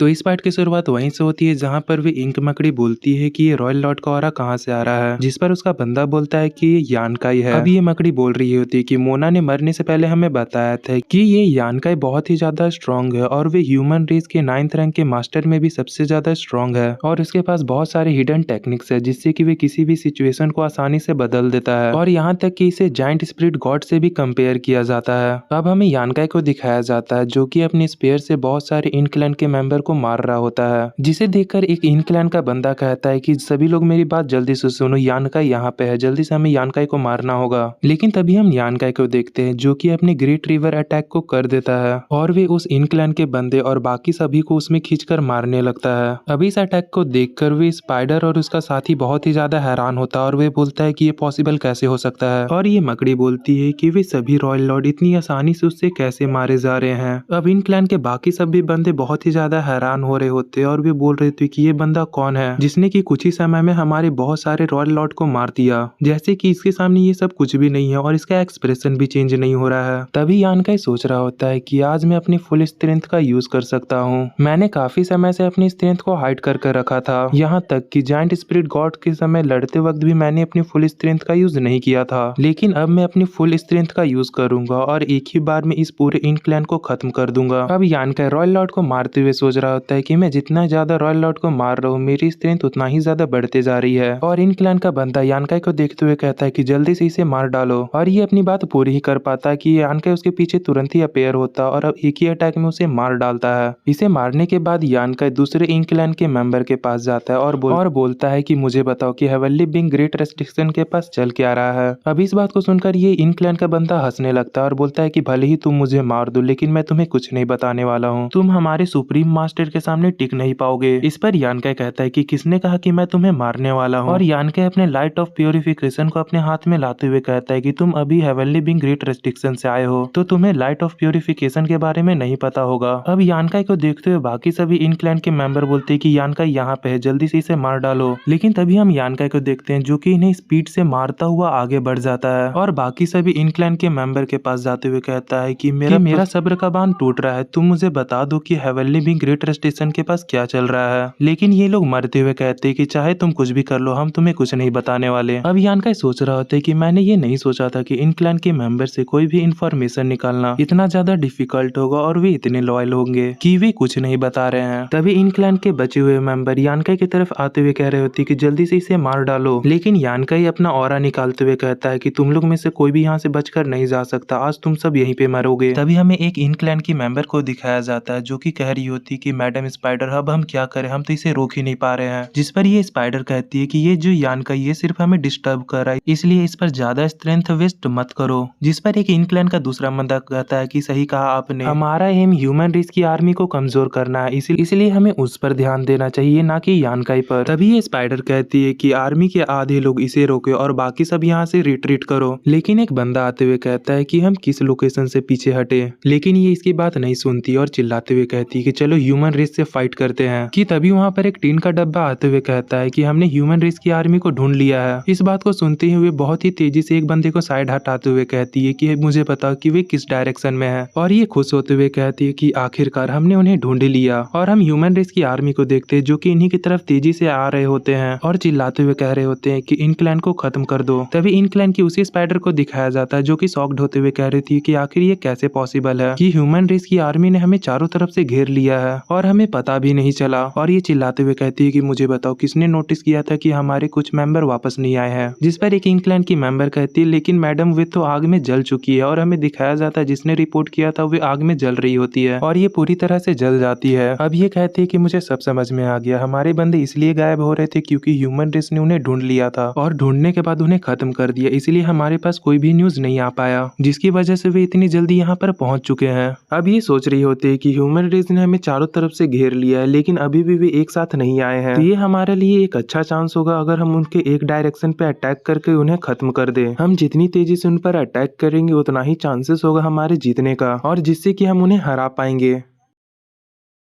तो इस पार्ट की शुरुआत वहीं से होती है जहाँ पर वे इंक मकड़ी बोलती है कि ये रॉयल लॉर्ड का ऑरा कहाँ से आ रहा है, जिस पर उसका बंदा बोलता है कि ये यानकाई है। अब ये मकड़ी बोल रही होती है कि मोना ने मरने से पहले हमें बताया था कि ये यानकाई बहुत ही ज्यादा स्ट्रॉन्ग है और वे ह्यूमन रेस के 9th रैंक के मास्टर में भी सबसे ज्यादा स्ट्रॉन्ग है और उसके पास बहुत सारे हिडन टेक्निक्स है जिससे कि वे किसी भी सिचुएशन को आसानी से बदल देता है और यहाँ तक कि इसे जाइंट स्पिरिट गॉड से भी कंपेयर किया जाता है। अब हमें यानकाई को दिखाया जाता है जो कि अपने स्पेयर से बहुत सारे इन क्लैन के मेंबर को मार रहा होता है, जिसे देखकर एक इन क्लैन का बंदा कहता है कि सभी लोग मेरी बात जल्दी से सुनो, यानकाई यहाँ पे है, जल्दी से हमें यानकाई को मारना होगा। लेकिन तभी हम यानकाई को देखते हैं जो कि अपने ग्रेट रिवर अटैक को कर देता है और वे उस इन क्लैन के बंदे और बाकी सभी को उसमें खींचकर मारने लगता है। अभी इस अटैक को देखकर वे स्पाइडर और उसका साथी बहुत ही ज्यादा हैरान होता है और वे बोलता है कि ये पॉसिबल कैसे हो सकता है, और ये मकड़ी बोलती है कि वे सभी रॉयल लॉर्ड इतनी आसानी से उससे कैसे मारे जा रहे हैं। अब इन क्लैन के बाकी सभी बंदे बहुत ही ज्यादा हैरान हो रहे होते और वे बोल रहे थे कि ये बंदा कौन है जिसने कि कुछ ही समय में हमारे बहुत सारे रॉयल लॉर्ड को मार दिया, जैसे कि इसके सामने ये सब कुछ भी नहीं है और इसका एक्सप्रेशन भी चेंज नहीं हो रहा है। तभी यानकाई सोच रहा होता है कि आज मैं अपनी फुल स्ट्रेंथ का यूज कर सकता हूँ। मैंने काफी समय से अपनी स्ट्रेंथ को हाइड करके रखा था, यहाँ तक कि जाइंट स्पिरिट गॉड के समय लड़ते वक्त भी मैंने अपनी फुल स्ट्रेंथ का यूज नहीं किया था, लेकिन अब मैं अपनी फुल स्ट्रेंथ का यूज करूंगा और एक ही बार में इस पूरे इन क्लैन को खत्म कर दूंगा। अब यानकाई रॉयल लॉर्ड को मारते हुए सोच रहा होता है कि मैं जितना ज्यादा रॉयल लॉर्ड को मार रहा हूँ मेरी स्ट्रेंथ उतना ही ज्यादा बढ़ते जा रही है, और इन क्लैन का बंदा यानकाई को देखते हुए कहता है कि जल्दी से इसे मार डालो, और ये अपनी बात पूरी ही कर पाता है कि यानकाई उसके पीछे तुरंत ही अपेयर होता और अब एक ही अटैक में उसे मार डालता है। इसे मारने के बाद यानकाई दूसरे इन क्लैन के मेंबर के पास जाता है और बोलता है कि मुझे बताओ कि हेवनली बीइंग ग्रेट रेस्ट्रिक्शन के पास चल के आ रहा है। अब इस बात को सुनकर ये इन क्लैन का बंदा हंसने लगता है और बोलता है कि भले ही तुम मुझे मार दो लेकिन मैं तुम्हें कुछ नहीं बताने वाला हूँ, तुम हमारे सुप्रीम मास्टर के सामने टिक नहीं पाओगे। इस पर यानकाई कहता है कि किसने कहा कि मैं तुम्हें मारने वाला हूँ, और यानकाई अपने लाइट ऑफ प्योरिफिकेशन को अपने हाथ में लाते हुए कहता है कि तुम अभी हेवनली बीइंग ग्रेट रेस्ट्रिक्शन से आए हो तो तुम्हें लाइट ऑफ प्योरिफिकेशन के बारे में नहीं पता होगा। अब यानकाई को देखते हुए बाकी सभी इन क्लैन के मेंबर बोलते हैं कि यानकाई यहाँ पे है, जल्दी से इसे मार डालो। लेकिन तभी हम यानकाई को देखते हैं जो कि इन्हें स्पीड से मारता हुआ आगे बढ़ जाता है और बाकी सभी इन क्लैन के मेंबर के पास जाते हुए कहता है कि मेरा सब्र का बांध टूट रहा है, तुम मुझे बता दो कि हेवनली बीइंग ग्रेट रेस्ट्रिक्शन के पास क्या चल रहा है। लेकिन ये लोग मरते हुए कहते हैं कि चाहे तुम कुछ भी कर लो हम तुम्हें कुछ नहीं बताने वाले। अब यानकाई सोच रहा होता है कि मैंने ये नहीं सोचा था कि इन क्लैन के मेंबर से कोई भी इंफॉर्मेशन निकालना इतना ज्यादा डिफिकल्ट होगा और वे इतने लॉयल होंगे कि वे कुछ नहीं बता रहे हैं। तभी इन क्लैन के बचे हुए मेंबर यानकाई की तरफ आते हुए कह रहे होते कि जल्दी से इसे मार डालो, लेकिन यानकाई अपना ऑरा निकालते हुए कहता है कि तुम लोग में से कोई भी यहाँ से बचकर नहीं जा सकता, आज तुम सब यहीं पे मरोगे। तभी हमें एक इन क्लैन की मेंबर को दिखाया जाता है जो कि कह रही होती कि मैडम स्पाइडर अब हम क्या करें, हम तो इसे रोक ही नहीं पा रहे हैं। जिस पर ये स्पाइडर कहती है कि ये जो यानकाई ये सिर्फ हमें डिस्टर्ब कर रहा है, इसलिए इस पर ज्यादा स्ट्रेंथ वेस्ट मत करो। जिस पर एक इन क्लैन का दूसरा बंदा कहता है कि सही कहा आपने, हमारा एम ह्यूमन रेस की आर्मी को कमजोर करना है, इसलिए हमें उस पर ध्यान देना चाहिए ना कि यानकाई पर। तभी ये स्पाइडर कहती है कि आर्मी के आधे लोग इसे रोके और बाकी सब यहाँ से रिट्रीट करो। लेकिन एक बंदा आते हुए कहता है कि हम किस लोकेशन से पीछे हटे, लेकिन ये इसकी बात नहीं सुनती और चिल्लाते हुए कहती है कि चलो ह्यूमन रेस से फाइट करते हैं। कि तभी वहाँ पर एक टीन का डब्बा आते हुए कहता है कि हमने ह्यूमन रेस की आर्मी को ढूंढ लिया है। इस बात को सुनते हुए बहुत ही तेजी से एक बंदे को साइड हटाते हुए कहती है कि मुझे बताओ कि वे किस डायरेक्शन में है, और ये खुश होते हुए कहती है कि आखिरकार हमने उन्हें ढूंढ लिया। और हम ह्यूमन रेस की आर्मी को देखते हैं जो कि इन्हीं की तरफ तेजी से आ रहे होते हैं और चिल्लाते हुए कह रहे होते हैं कि इन क्लैन को खत्म कर दो। तभी इन क्लैन की उसी स्पाइडर को दिखाया जाता है जो कि शॉक्ड होते हुए कह रही थी कि आखिर ये कैसे पॉसिबल है कि ह्यूमन रेस की आर्मी ने हमें चारों तरफ से घेर लिया है और हमें पता भी नहीं चला। और ये चिल्लाते हुए कहती है कि मुझे बताओ किसने नोटिस किया था कि हमारे कुछ मेंबर वापस नहीं आए हैं। जिस पर एक इन क्लैन की मेंबर कहती है लेकिन मैडम वे तो आग में जल चुकी है, और हमें दिखाया जाता है जिसने रिपोर्ट किया था वे आग में जल रही होती है और ये पूरी तरह से जल जाती है। अब ये कहती है कि मुझे सब समझ में आ गया, हमारे बंदे इसलिए गायब हो रहे थे क्योंकि ह्यूमन रेस ने उन्हें ढूंढ लिया था और ढूंढने के बाद उन्हें खत्म कर दिया, इसलिए हमारे पास कोई भी न्यूज नहीं आ पाया, जिसकी वजह से वे इतनी जल्दी यहाँ पर पहुंच चुके हैं। अब ये सोच रही होती है कि ह्यूमन रेस ने हमें चारों तरफ से घेर लिया है लेकिन अभी भी वे एक साथ नहीं आए हैं, तो ये हमारे लिए एक अच्छा चांस होगा अगर हम उनके एक डायरेक्शन पे अटैक करके उन्हें खत्म कर दे। हम जितनी तेजी से उन पर अटैक करेंगे उतना ही चांसेस होगा हमारे जीतने का और जिससे कि हम उन्हें हरा पाएंगे।